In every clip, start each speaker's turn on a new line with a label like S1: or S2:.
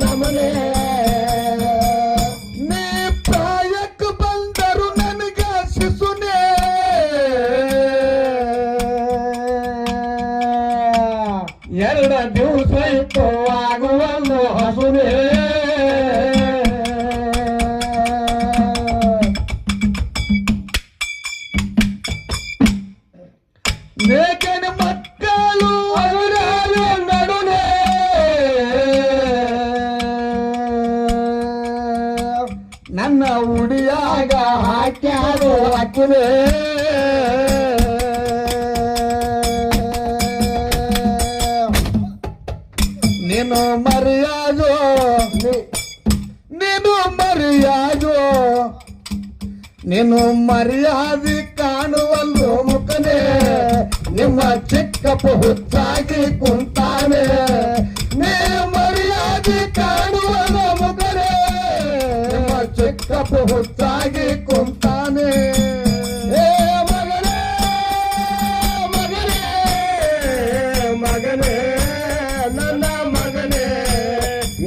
S1: ನಮನೆ ನೀ ಪ್ರಾಯಕ್ಕೆ ಬಂದರು ನನಗ ಶಿಶುನೇ
S2: ಎರಡು ದಿವಸ ಇತ್ತು ಆಗುವನು ಹಸುನೇ
S1: ನೇಕನ ಮಕ್ಕಳು
S2: ಅವರಾರು ನಡುನೆ
S1: ನನ್ನ ಉಡಿಯಾಗ ಹಾಕ್ಯಾರು ಹಾಕಿದೆ ನೀನು ಮರ್ಯಾದೋ ನೀನು ಮರ್ಯಾದೋ ನೀನು ಮರ್ಯಾದೆ ಕಾಣುವಲ್ಲು ಮುಖನೇ ನಿಮ್ಮ ಚಿಕ್ಕಪ್ಪ ಹುಚ್ಚಾಗಿ ಕುಂತಾನೆ ನೀ ಮರ್ಯಾದೆ ಕಾಣುವಲ್ಲ ಮುಖನೇ ನಿಮ್ಮ ಚಿಕ್ಕಪ್ಪ ಹುಚ್ಚಾಗಿ ಕುಂತಾನೆ ಏ ಮಗನೇ ಮಗನೇ ಮಗನೇ ನನ್ನ ಮಗನೇ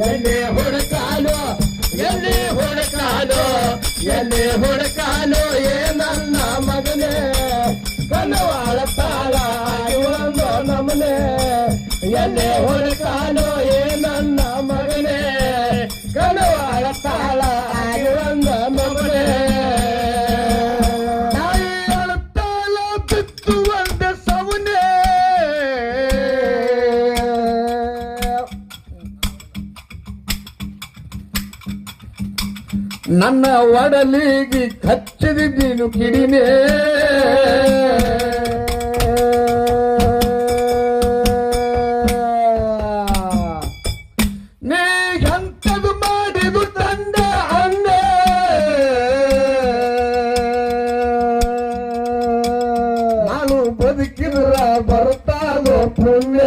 S1: ಎಲ್ಲಿ ಹುಡುಕಾಲು ಎಲ್ಲಿ ಹುಡುಕಾಲು ಎಲ್ಲಿ ಹುಡುಕಾಲು ಏ ನನ್ನ ಮಗನೇ ಕನವಾಳ ತಾಳ ಒಂದು ನಮನೆ ಎಲ್ಲಿ ಹುಡುಕಾಲು ಏ ನನ್ನ ಮಗನೇ ಕನವಾಳ ತಾಳ ಒಂದು ನಮನೆ ತಾಳ ಬಿತ್ತು ಒಂದು ಸವನೆ ನನ್ನ ಒಡಲಿಗೆ ಕಚ್ಚಿದ ನೀನು ಕಿಡಿನೇ ನೀ ಎಂತದು ಮಾಡಿದು ತಂದ ಅಂದೆ ನಾನು ಬದುಕಿದ್ರ ಬರ್ತಾದೋ ಪುಣ್ಯ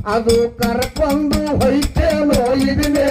S1: ಅದು ಕರ್ಕೊಂಡು ಹೋಯ್ತೇನೋ ಇದನ್ನೇ